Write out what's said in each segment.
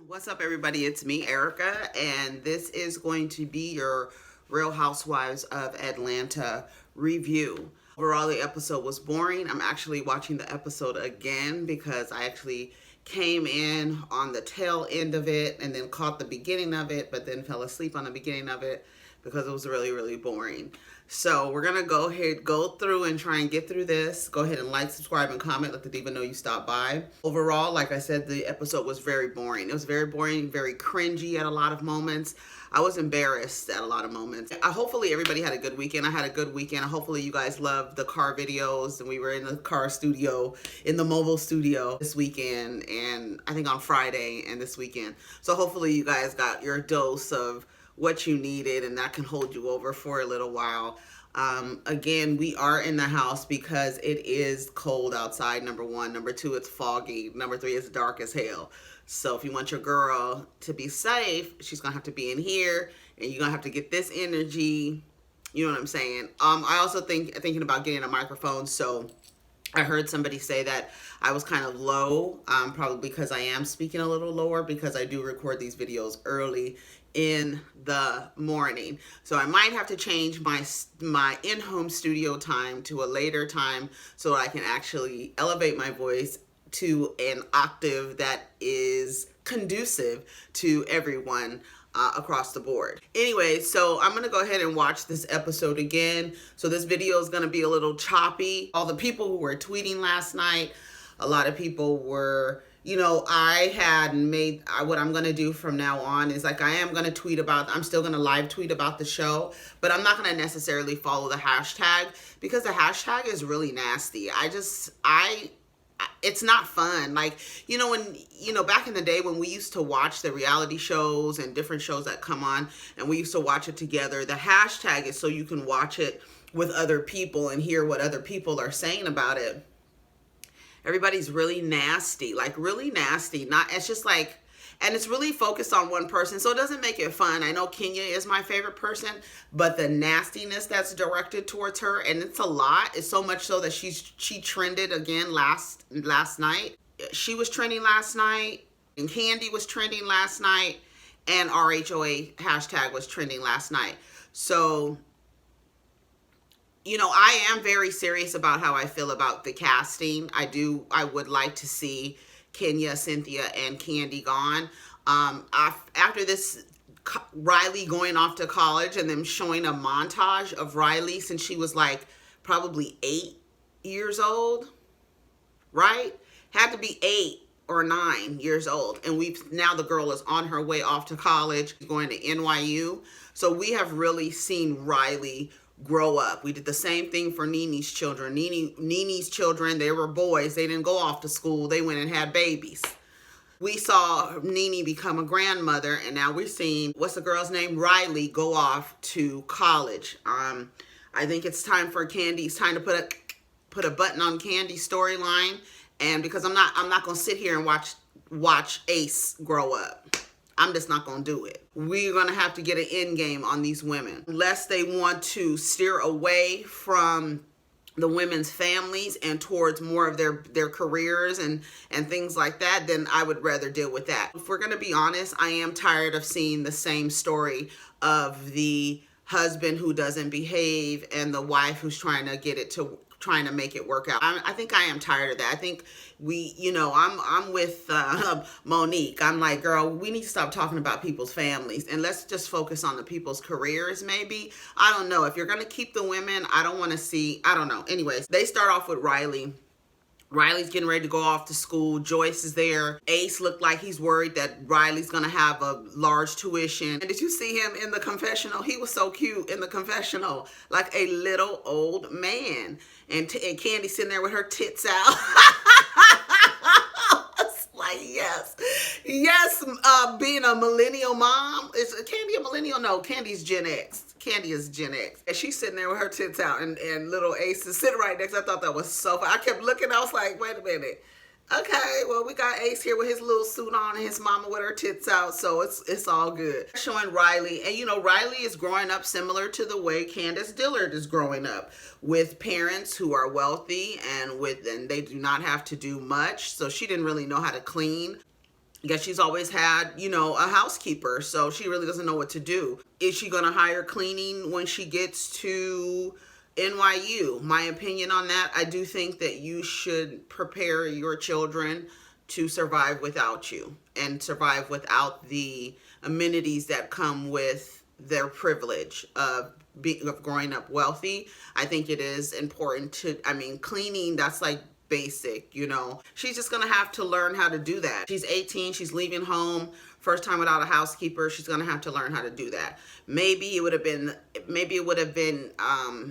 What's up, everybody? It's me, Erica, and this is going to be your Real Housewives of Atlanta review. Overall, the episode was boring. I'm actually watching the episode again because I actually came in on the tail end of it and then caught the beginning of it, but then fell asleep on the beginning of it because it was really, really boring. So we're going to go through and try and get through this. Go ahead and like, subscribe, and comment. Let the diva know you stopped by. Overall, like I said, the episode was very boring. It was very boring, very cringy at a lot of moments. I was embarrassed at a lot of moments. Hopefully everybody had a good weekend. I had a good weekend. Hopefully you guys loved the car videos. And we were in the car studio, in the mobile studio this weekend. And I think on Friday and this weekend. So hopefully you guys got your dose of what you needed, and that can hold you over for a little while. Again, we are in the house because it is cold outside, number one. Number two, it's foggy. Number three, it's dark as hell. So if you want your girl to be safe, she's gonna have to be in here, and you're gonna have to get this energy. You know what I'm saying? I also thinking about getting a microphone. So I heard somebody say that I was kind of low, probably because I am speaking a little lower because I do record these videos early in the morning. So I might have to change my in-home studio time to a later time so I can actually elevate my voice to an octave that is conducive to everyone across the board. Anyway, so I'm gonna go ahead and watch this episode again. So this video is gonna be a little choppy. All the people who were tweeting last night, a lot of people were, you know, I had made, what I'm gonna do from now on is like, I am gonna tweet about, I'm still gonna live tweet about the show, but I'm not gonna necessarily follow the hashtag because the hashtag is really nasty. It's not fun. Like, you know, back in the day when we used to watch the reality shows and different shows that come on and we used to watch it together, the hashtag is so you can watch it with other people and hear what other people are saying about it. Everybody's really nasty, like really nasty. It's just like, and it's really focused on one person, so it doesn't make it fun. I know Kenya is my favorite person, but the nastiness that's directed towards her, and it's a lot, is so much so that she trended again last night. She was trending last night, and Kandi was trending last night, and RHOA hashtag was trending last night. So, you know, I am very serious about how I feel about the casting. I would like to see Kenya, Cynthia, and Kandi gone. After this, Riley going off to college and them showing a montage of Riley since she was like probably 8 years old, right? Had to be 8 or 9 years old. And now the girl is on her way off to college, going to NYU. So we have really seen Riley grow up. We did the same thing for Nene's children. Nene's children, they were boys. They didn't go off to school. They went and had babies. We saw Nene become a grandmother, and now we're seeing, what's the girl's name? Riley go off to college. I think it's time for Kandi. It's time to put a button on Kandi's storyline, and because I'm not gonna sit here and watch Ace grow up. I'm just not going to do it. We're going to have to get an end game on these women. Unless they want to steer away from the women's families and towards more of their careers and things like that, then I would rather deal with that. If we're going to be honest, I am tired of seeing the same story of the husband who doesn't behave and the wife who's trying to make it work out. I think I am tired of that. I think I'm with Monique. I'm like, girl, we need to stop talking about people's families and let's just focus on the people's careers maybe. I don't know. If you're going to keep the women, I don't want to see, I don't know. Anyways, they start off with Riley. Riley's getting ready to go off to school. Joyce is there. Ace looked like he's worried that Riley's going to have a large tuition. And did you see him in the confessional? He was so cute in the confessional, like a little old man. And Kandi sitting there with her tits out. It's like, yes, being a millennial mom. Is Kandi a millennial? No, Kandi's Gen X. Kandi is Gen X. And she's sitting there with her tits out and little Ace is sitting right next. I thought that was so fun. I kept looking. I was like, wait a minute. Okay, well, we got Ace here with his little suit on and his mama with her tits out, so it's all good. Showing Riley, and you know, Riley is growing up similar to the way Candace Dillard is growing up, with parents who are wealthy and they do not have to do much, so she didn't really know how to clean. I guess she's always had, a housekeeper, so she really doesn't know what to do. Is she going to hire cleaning when she gets to NYU? My opinion on that, I do think that you should prepare your children to survive without you and survive without the amenities that come with their privilege of growing up wealthy. I think it is important to, cleaning, that's like basic, She's just gonna have to learn how to do that. She's 18, she's leaving home, first time without a housekeeper. She's gonna have to learn how to do that. Maybe it would have been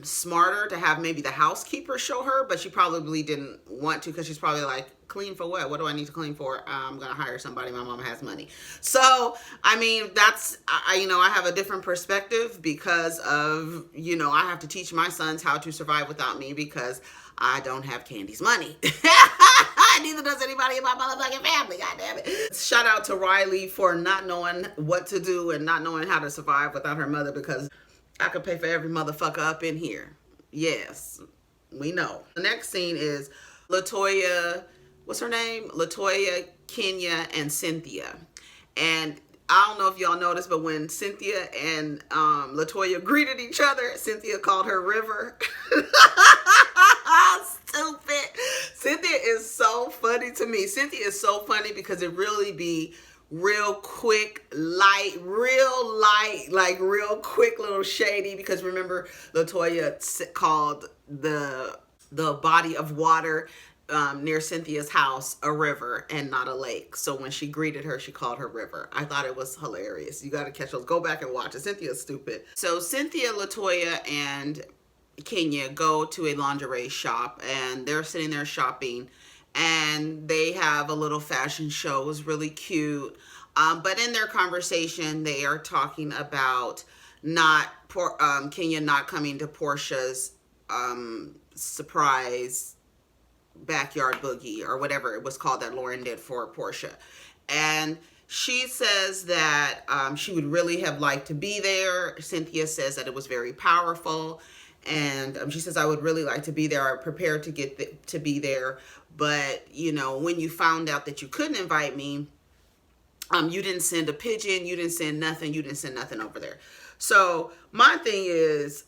smarter to have maybe the housekeeper show her, but she probably didn't want to, because she's probably like, clean for what? What do I need to clean for? I'm gonna hire somebody. My mom has money. So that's I have a different perspective because of I have to teach my sons how to survive without me, because I don't have Kandi's money. Neither does anybody in my motherfucking family. God damn it. Shout out to Riley for not knowing what to do and not knowing how to survive without her mother, because I could pay for every motherfucker up in here. Yes, we know. The next scene is LaToya, what's her name? LaToya, Kenya, and Cynthia. And I don't know if y'all noticed, but when Cynthia and LaToya greeted each other, Cynthia called her River. Stupid. Cynthia is so funny to me. Cynthia is so funny because it really be real quick, light, like real quick, little shady. Because remember, LaToya called the body of water near Cynthia's house a river and not a lake. So when she greeted her, she called her River. I thought it was hilarious. You got to catch those. Go back and watch it. Cynthia's stupid. So Cynthia, LaToya, and Kenya go to a lingerie shop, and they're sitting there shopping, and they have a little fashion show. It was really cute. But in their conversation, they are talking about Kenya not coming to Porsha's surprise backyard boogie, or whatever it was called that Lauren did for Porsha. And she says that she would really have liked to be there. Cynthia says that it was very powerful. And she says, I would really like to be there. I'm prepared to get to be there. But, when you found out that you couldn't invite me, you didn't send a pigeon. You didn't send nothing. You didn't send nothing over there. So my thing is,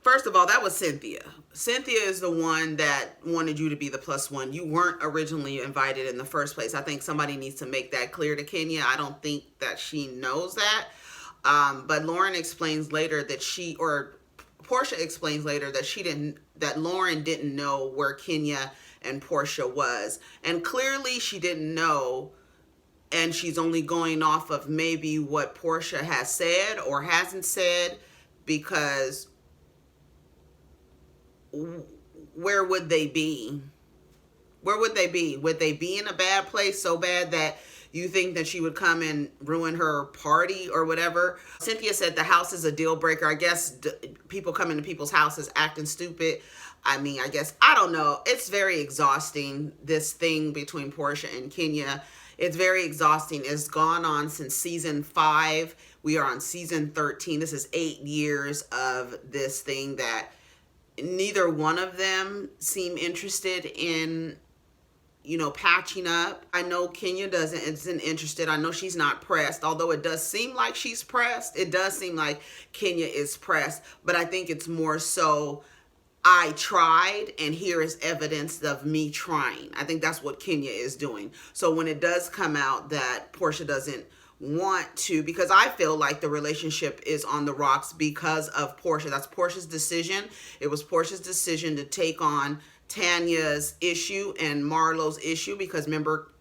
first of all, that was Cynthia. Cynthia is the one that wanted you to be the plus one. You weren't originally invited in the first place. I think somebody needs to make that clear to Kenya. I don't think that she knows that. But Lauren explains later that Porsha explains later that Lauren didn't know where Kenya and Porsha was. And clearly she didn't know, and she's only going off of maybe what Porsha has said or hasn't said, because where would they be? Where would they be? Would they be in a bad place, so bad that you think that she would come and ruin her party or whatever? Cynthia said the house is a deal breaker. I guess people come into people's houses acting stupid. I guess, I don't know. It's very exhausting, this thing between Porsha and Kenya. It's very exhausting. It's gone on since season 5. We are on season 13. This is 8 years of this thing that neither one of them seem interested in, patching up. I know Kenya isn't interested. I know she's not pressed, although it does seem like she's pressed. It does seem like Kenya is pressed, but I think it's more so, I tried, and here is evidence of me trying. I think that's what Kenya is doing. So when it does come out that Porsha doesn't want to, because I feel like the relationship is on the rocks because of Porsha. That's Porsha's decision. It was Porsha's decision to take on Tanya's issue and Marlo's issue, because remember,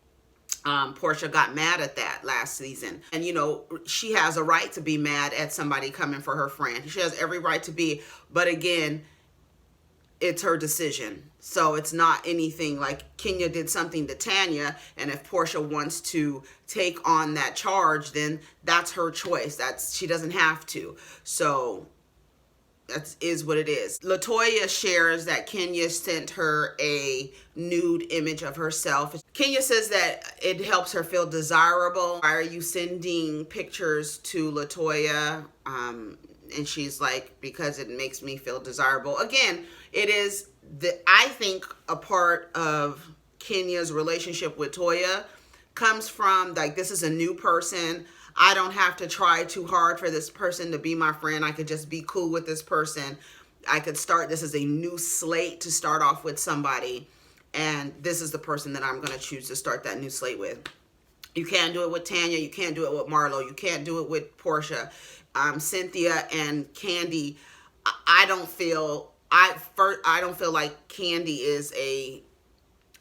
Porsha got mad at that last season. And she has a right to be mad at somebody coming for her friend. She has every right to be, but again, it's her decision. So it's not anything like Kenya did something to Tanya, and if Porsha wants to take on that charge, then that's her choice. She doesn't have to. So that is what it is. LaToya shares that Kenya sent her a nude image of herself. Kenya says that it helps her feel desirable. Why are you sending pictures to LaToya? And she's like, because it makes me feel desirable. Again, it is, I think, a part of Kenya's relationship with Toya comes from like, this is a new person. I don't have to try too hard for this person to be my friend. I could just be cool with this person. I could start, this is a new slate to start off with somebody. And this is the person that I'm going to choose to start that new slate with. You can't do it with Tanya. You can't do it with Marlo. You can't do it with Porsha. Cynthia and Kandi. I don't feel like Kandi is a,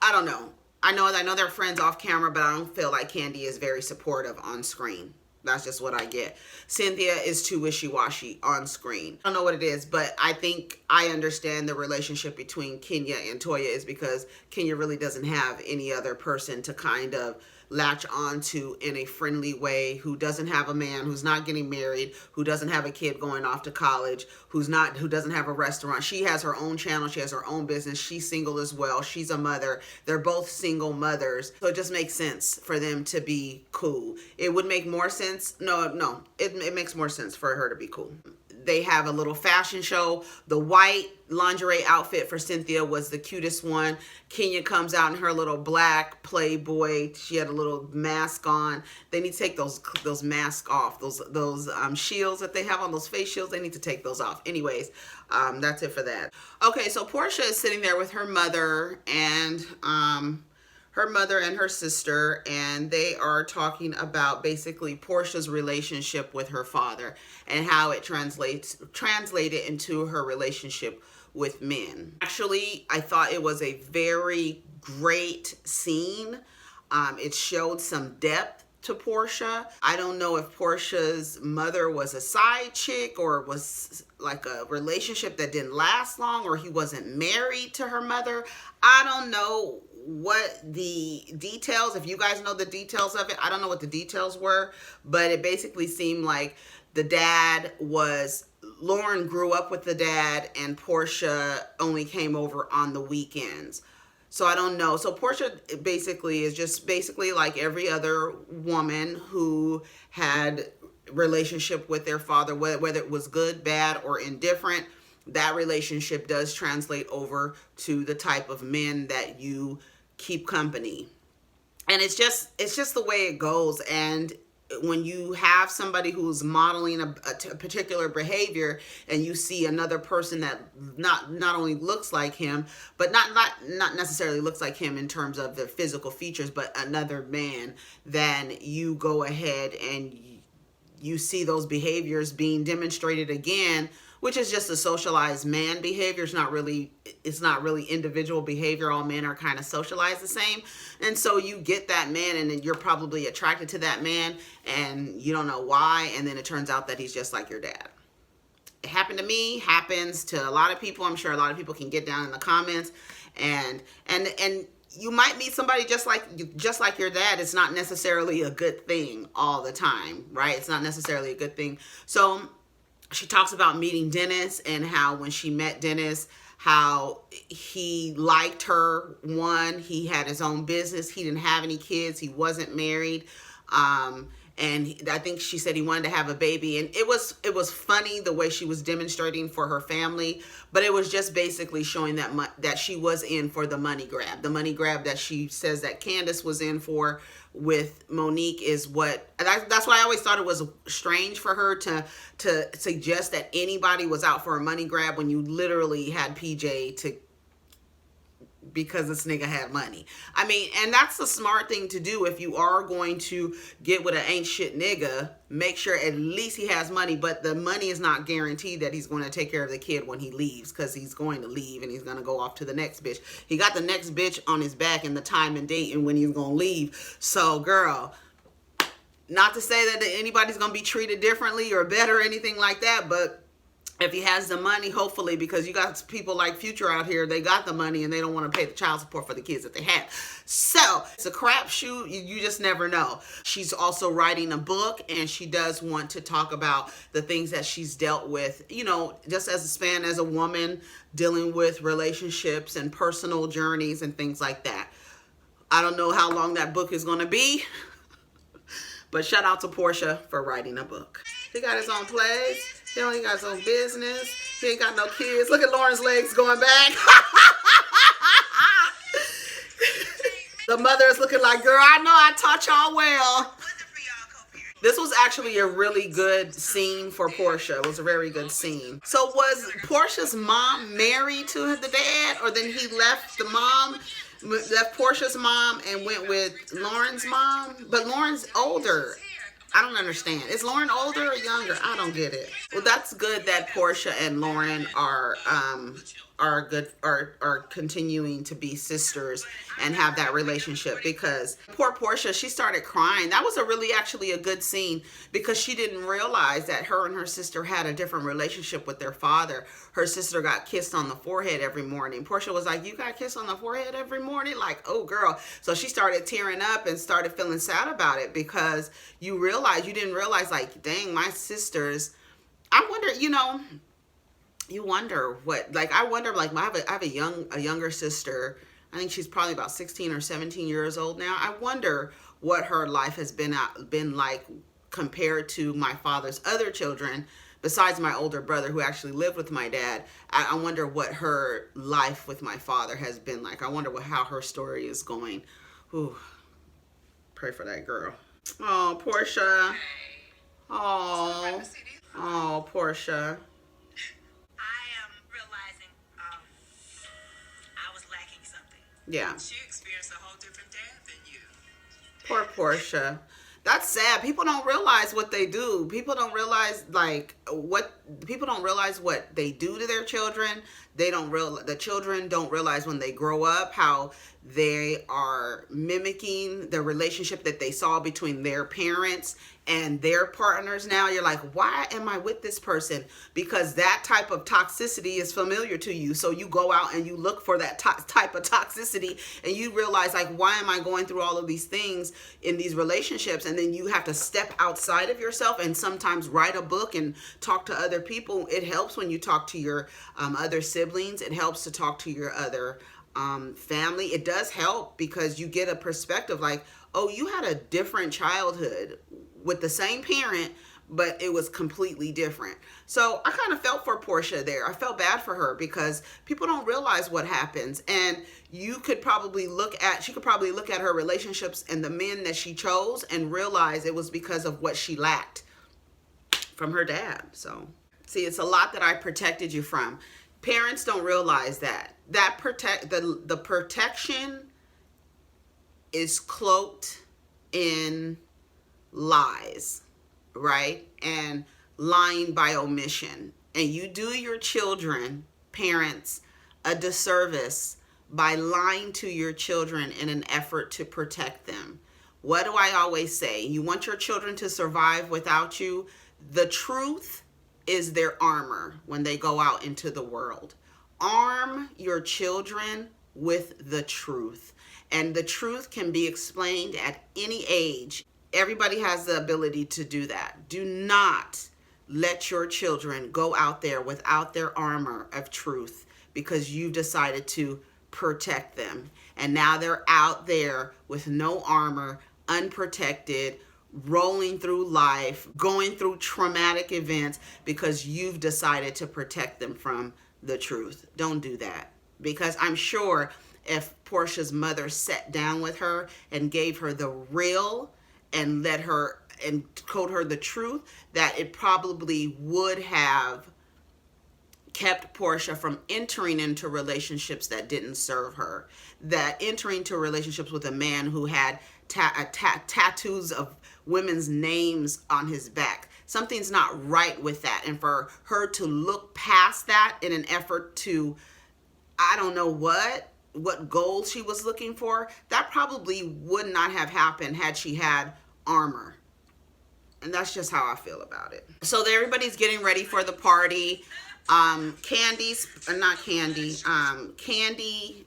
I don't know. I know they're friends off camera, but I don't feel like Kandi is very supportive on screen. That's just what I get. Cynthia is too wishy-washy on screen. I don't know what it is, but I think I understand the relationship between Kenya and Toya is because Kenya really doesn't have any other person to kind of latch onto in a friendly way, who doesn't have a man, who's not getting married, who doesn't have a kid going off to college, who doesn't have a restaurant. She has her own channel, she has her own business, she's single as well, she's a mother, they're both single mothers, so it just makes sense for them to be cool. It would make more sense, it makes more sense for her to be cool. They have a little fashion show. The white lingerie outfit for Cynthia was the cutest one. Kenya comes out in her little black Playboy. She had a little mask on. They need to take those masks off. Those shields that they have on, those face shields, they need to take those off. Anyways, that's it for that. Okay, so Porsha is sitting there with her mother and her sister, and they are talking about basically Porsha's relationship with her father and how it translated into her relationship with men. Actually, I thought it was a very great scene. It showed some depth to Porsha. I don't know if Porsha's mother was a side chick or was like a relationship that didn't last long, or he wasn't married to her mother. I don't know what the details, if you guys know the details of it, I don't know what the details were, but it basically seemed like the dad was, Lauren grew up with the dad and Porsha only came over on the weekends. So I don't know. So Porsha basically is just basically like every other woman who had relationship with their father, whether it was good, bad, or indifferent. That relationship does translate over to the type of men that you keep company. And it's just the way it goes. And when you have somebody who's modeling a particular behavior and you see another person that not only looks like him, but not necessarily looks like him in terms of the physical features, but another man, then you go ahead and you see those behaviors being demonstrated again, which is just a socialized man behavior. It's not really individual behavior. All men are kind of socialized the same. And so you get that man and then you're probably attracted to that man and you don't know why. And then it turns out that he's just like your dad. It happened to me, happens to a lot of people. I'm sure a lot of people can get down in the comments and you might meet somebody just like your dad. It's not necessarily a good thing all the time, right? It's not necessarily a good thing. So she talks about meeting Dennis and how when she met Dennis, how he liked her. One, he had his own business. He didn't have any kids. He wasn't married. And I think she said he wanted to have a baby. And it was funny the way she was demonstrating for her family. But it was just basically showing that she was in for the money grab. The money grab that she says that Candace was in for with Monique is that's why I always thought it was strange for her to suggest that anybody was out for a money grab when you literally had PJ because this nigga had money. I mean, and that's the smart thing to do. If you are going to get with an ain't shit nigga, make sure at least he has money, but the money is not guaranteed that he's going to take care of the kid when he leaves, because he's going to leave and he's going to go off to the next bitch. He got the next bitch on his back and the time and date and when he's going to leave. So girl, not to say that anybody's going to be treated differently or better or anything like that, but if he has the money, hopefully, because you got people like Future out here, they got the money and they don't want to pay the child support for the kids that they have. So it's a crapshoot. You just never know. She's also writing a book and she does want to talk about the things that she's dealt with, just as a woman dealing with relationships and personal journeys and things like that. I don't know how long that book is going to be, but shout out to Porsha for writing a book. He got his own place. He only got his own business. He ain't got no kids. Look at Lauren's legs going back. The mother is looking like, girl, I know I taught y'all well. This was actually a really good scene for Porsha. It was a very good scene. So was Porsha's mom married to the dad, or then he left Porsha's mom and went with Lauren's mom? But Lauren's older. I don't understand. Is Lauren older or younger? I don't get it. Well, that's good that Porsha and Lauren are continuing to be sisters and have that relationship, because poor Porsha, she started crying. That was actually a good scene, because she didn't realize that her and her sister had a different relationship with their father. Her sister got kissed on the forehead every morning. Porsha was like, you got kissed on the forehead every morning? Like, oh girl. So she started tearing up and started feeling sad about it, because you didn't realize, like, dang, my sisters, I wonder, you wonder what, like, I wonder, like, I have a younger sister. I think she's probably about 16 or 17 years old now. I wonder what her life has been like compared to my father's other children, besides my older brother who actually lived with my dad. I wonder what her life with my father has been like. I wonder how her story is going. Ooh, pray for that girl. Oh, Porsha. Oh, Porsha. Yeah. She experienced a whole different dad than you. Poor Porsha. That's sad. People don't realize what they do. People don't realize what they do to their children. The children don't realize when they grow up how they are mimicking the relationship that they saw between their parents and their partners. Now you're like, why am I with this person? Because that type of toxicity is familiar to you. So you go out and you look for that type of toxicity, and you realize, like, why am I going through all of these things in these relationships? And then you have to step outside of yourself and sometimes write a book and talk to other people. It helps when you talk to your other siblings. It helps to talk to your other family. It does help, because you get a perspective like, oh, you had a different childhood with the same parent, but it was completely different. So I kind of felt for Porsha there. I felt bad for her, because people don't realize what happens. And she could probably look at her relationships and the men that she chose and realize it was because of what she lacked from her dad. So see, it's a lot that I protected you from. Parents don't realize that. The protection is cloaked in lies, right? And lying by omission. And you do your children, parents, a disservice by lying to your children in an effort to protect them. What do I always say? You want your children to survive without you? The truth is their armor when they go out into the world. Arm your children with the truth. And the truth can be explained at any age. Everybody has the ability to do that. Do not let your children go out there without their armor of truth, because you've decided to protect them. And now they're out there with no armor, unprotected, rolling through life, going through traumatic events, because you've decided to protect them from the truth. Don't do that, because I'm sure if Porsha's mother sat down with her and gave her the real and let her and told her the truth, that it probably would have kept Porsha from entering into relationships that didn't serve her, that entering into relationships with a man who had tattoos of women's names on his back. Something's not right with that. And for her to look past that in an effort to, I don't know what goal she was looking for, that probably would not have happened had she had armor. And that's just how I feel about it. So everybody's getting ready for the party. Kandi,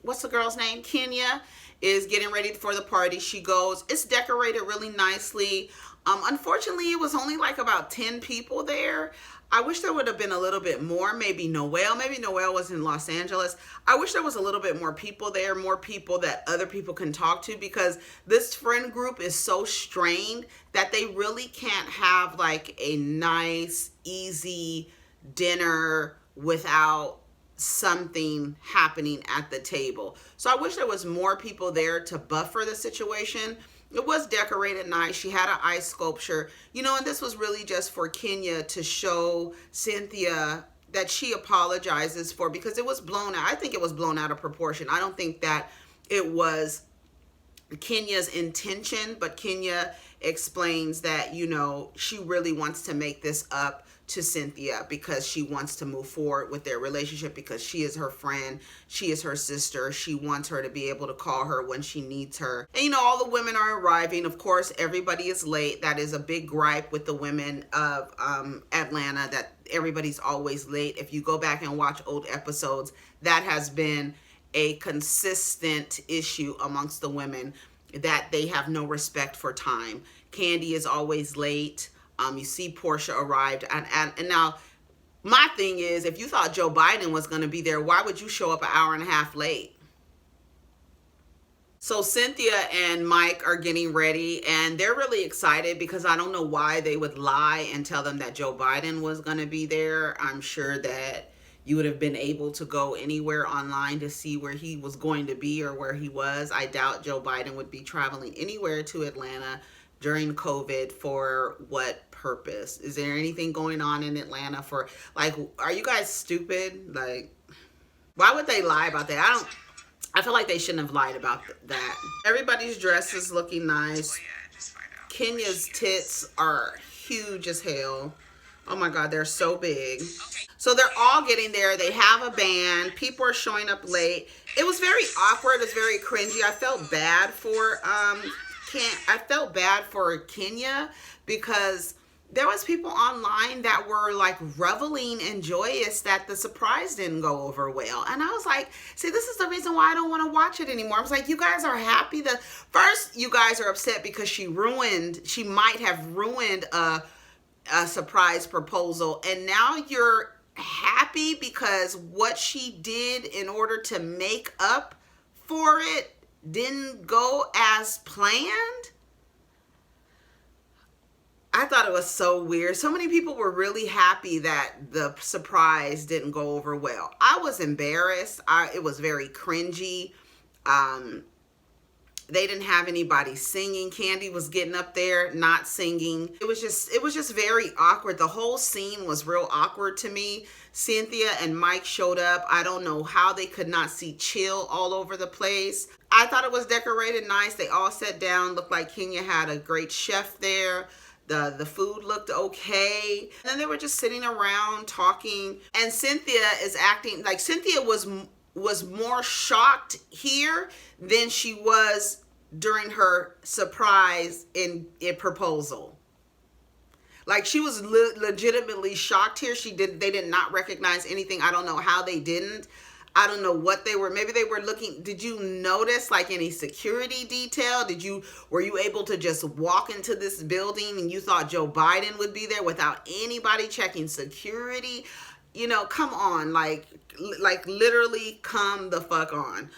what's the girl's name? Kenya is getting ready for the party. She goes, it's decorated really nicely. Unfortunately, it was only like about 10 people there. I wish there would have been a little bit more. Maybe Noelle was in Los Angeles. I wish there was a little bit more people there, more people that other people can talk to, because this friend group is so strained that they really can't have like a nice, easy dinner without something happening at the table. So I wish there was more people there to buffer the situation. It was decorated nice. She had an ice sculpture, and this was really just for Kenya to show Cynthia that she apologizes for, because it was blown out. I think it was blown out of proportion. I don't think that it was Kenya's intention, but Kenya explains that, she really wants to make this up to Cynthia because she wants to move forward with their relationship, because she is her friend, she is her sister, she wants her to be able to call her when she needs her. And all the women are arriving. Of course, everybody is late. That is a big gripe with the women of Atlanta, that everybody's always late. If you go back and watch old episodes, that has been a consistent issue amongst the women, that they have no respect for time. Kandi is always late. You see Porsha arrived, and now my thing is, if you thought Joe Biden was going to be there, why would you show up an hour and a half late? So Cynthia and Mike are getting ready, and they're really excited, because I don't know why they would lie and tell them that Joe Biden was going to be there. I'm sure that you would have been able to go anywhere online to see where he was going to be or where he was. I doubt Joe Biden would be traveling anywhere to Atlanta during COVID. For what purpose? Is there anything going on in Atlanta for, are you guys stupid? Why would they lie about that? I feel like they shouldn't have lied about that. Everybody's dress is looking nice. Kenya's tits are huge as hell. Oh my God, they're so big. So they're all getting there. They have a band. People are showing up late. It was very awkward. It's very cringy. I felt bad for Kenya, because there was people online that were reveling and joyous that the surprise didn't go over well. And I was like, see, this is the reason why I don't want to watch it anymore. I was like, you guys are happy that first you guys are upset because she might have ruined a surprise proposal, and now you're happy because what she did in order to make up for it didn't go as planned. I thought it was so weird. So many people were really happy that the surprise didn't go over well. I was embarrassed. It was very cringy. They didn't have anybody singing. Kandi was getting up there, not singing. It was just very awkward. The whole scene was real awkward to me. Cynthia and Mike showed up. I don't know how they could not see chill all over the place. I thought it was decorated nice. They all sat down. Looked like Kenya had a great chef there. The food looked okay. And then they were just sitting around talking. And Cynthia is acting like Cynthia was more shocked here than she was during her surprise in proposal. She was legitimately shocked here. They did not recognize anything. I don't know how they didn't. I don't know what they were. Maybe they were looking. Did you notice any security detail? Were you able to just walk into this building and you thought Joe Biden would be there without anybody checking security? Come on, literally come the fuck on.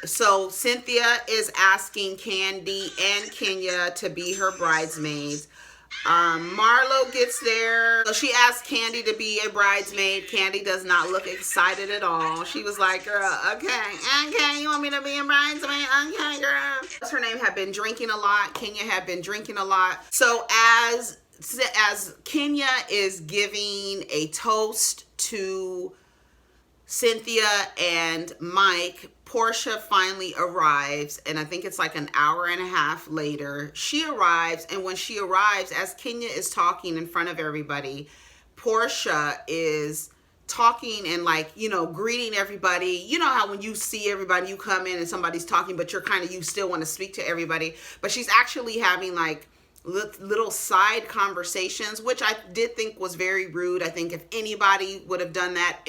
So Cynthia is asking Kandi and Kenya to be her bridesmaids. Marlo gets there. So she asks Kandi to be a bridesmaid. Kandi does not look excited at all. She was like, girl, okay, you want me to be a bridesmaid? Okay, girl. Her name had been drinking a lot. Kenya had been drinking a lot. So as Kenya is giving a toast to Cynthia and Mike, Porsha finally arrives, and I think it's an hour and a half later. She arrives, and when she arrives, as Kenya is talking in front of everybody, Porsha is talking and greeting everybody. You know how when you see everybody, you come in and somebody's talking, but you still want to speak to everybody. But she's actually having little side conversations, which I did think was very rude. I think if anybody would have done that,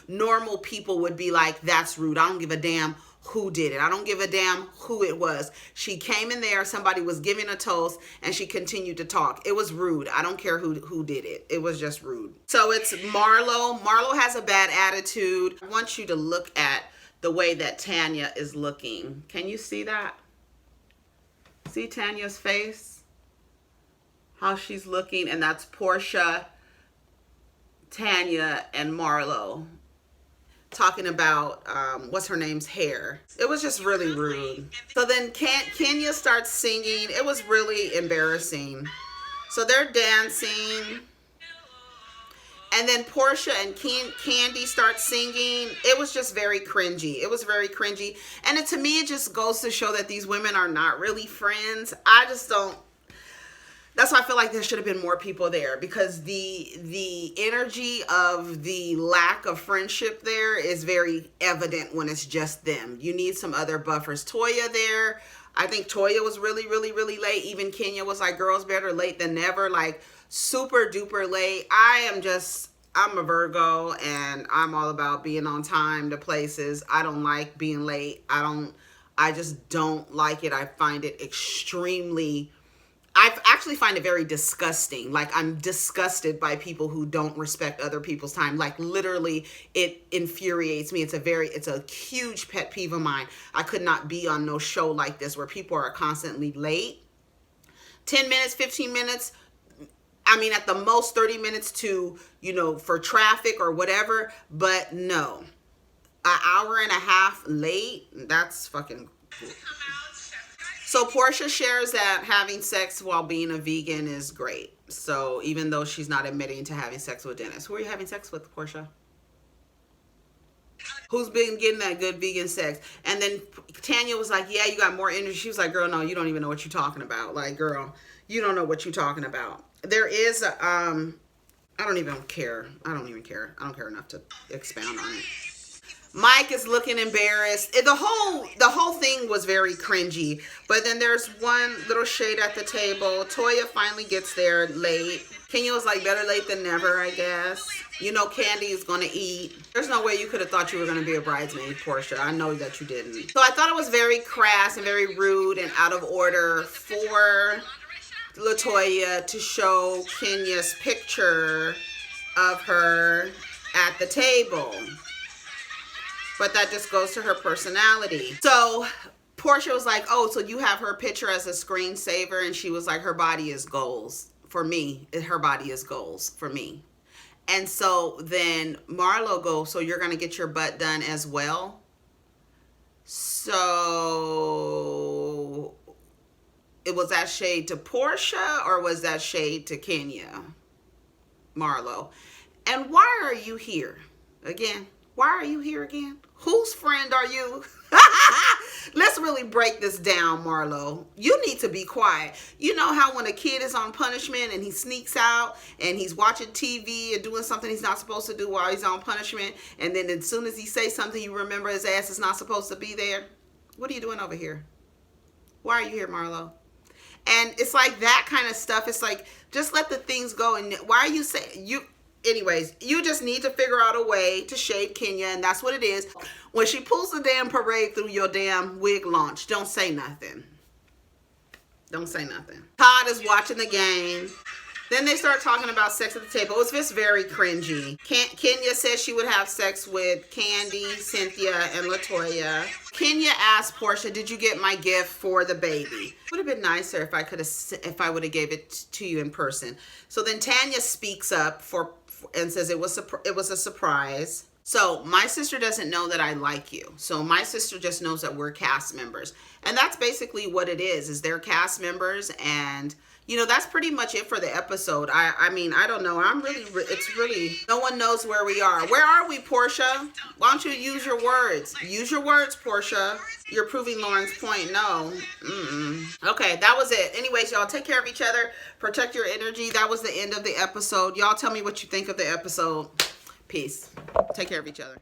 normal people would be like, that's rude. I don't give a damn who did it. I don't give a damn who it was. She came in there, somebody was giving a toast, and she continued to talk. It was rude. I don't care who did it. It was just rude. So it's Marlo. Marlo has a bad attitude. I want you to look at the way that Tanya is looking. Can you see that? See Tanya's face? How she's looking, and that's Porsha, Tanya, and Marlo. talking about what's her name's hair. It was just really rude. So then Kenya starts singing. It was really embarrassing. So they're dancing. And then Porsha and Kandi start singing. It was just very cringy. It was very cringy. And to me, it just goes to show that these women are not really friends. I just don't. That's why I feel like there should have been more people there, because the energy of the lack of friendship there is very evident when it's just them. You need some other buffers. Toya there. I think Toya was really, really, really late. Even Kenya was like, girls better late than never. Like, super duper late. I'm a Virgo, and I'm all about being on time to places. I don't like being late. I just don't like it. I find it I actually find it very disgusting. Like, I'm disgusted by people who don't respect other people's time. Like, literally, it infuriates me. It's a huge pet peeve of mine. I could not be on no show like this where people are constantly late. 10 minutes, 15 minutes. I mean, at the most 30 minutes to, for traffic or whatever. But no, an hour and a half late, that's fucking cool. So Porsha shares that having sex while being a vegan is great. So even though she's not admitting to having sex with Dennis. Who are you having sex with, Porsha? Who's been getting that good vegan sex? And then Tanya was like, yeah, you got more energy. She was like, girl, no, you don't even know what you're talking about. Like, girl, you don't know what you're talking about. There is, I don't even care. I don't care enough to expound on it. Mike is looking embarrassed. The whole thing was very cringy. But then there's one little shade at the table. Toya finally gets there late. Kenya was like, better late than never, I guess. Kandi is going to eat. There's no way you could have thought you were going to be a bridesmaid, Porsha. I know that you didn't. So I thought it was very crass and very rude and out of order for LaToya to show Kenya's picture of her at the table. But that just goes to her personality. So Porsha was like, oh, so you have her picture as a screensaver. And she was like, her body is goals for me. Her body is goals for me. And so then Marlo goes, so you're going to get your butt done as well? So was that shade to Porsha or was that shade to Kenya? Marlo. And why are you here again? Why are you here again? Whose friend are you? Let's really break this down, Marlo. You need to be quiet. You know how when a kid is on punishment and he sneaks out and he's watching TV and doing something he's not supposed to do while he's on punishment, and then as soon as he says something, you remember his ass is not supposed to be there? What are you doing over here? Why are you here, Marlo? And it's like that kind of stuff. It's like, just let the things go. And why are you saying anyways, you just need to figure out a way to shade Kenya, and that's what it is. When she pulls the damn parade through your damn wig launch, don't say nothing. Don't say nothing. Todd is watching the game. Then they start talking about sex at the table. It was just very cringy. Kenya says she would have sex with Kandi, Cynthia, and LaToya. Kenya asked Porsha, did you get my gift for the baby? Would have been nicer if I would have gave it to you in person. So then Tanya speaks up and says it was a surprise. So my sister doesn't know that I like you. So my sister just knows that we're cast members. And that's basically what it is they're cast members. And that's pretty much it for the episode. I mean, I don't know. It's really, no one knows where we are. Where are we, Porsha? Why don't you use your words? Use your words, Porsha. You're proving Lauren's point. No. Okay, that was it. Anyways, y'all, take care of each other. Protect your energy. That was the end of the episode. Y'all tell me what you think of the episode. Peace. Take care of each other.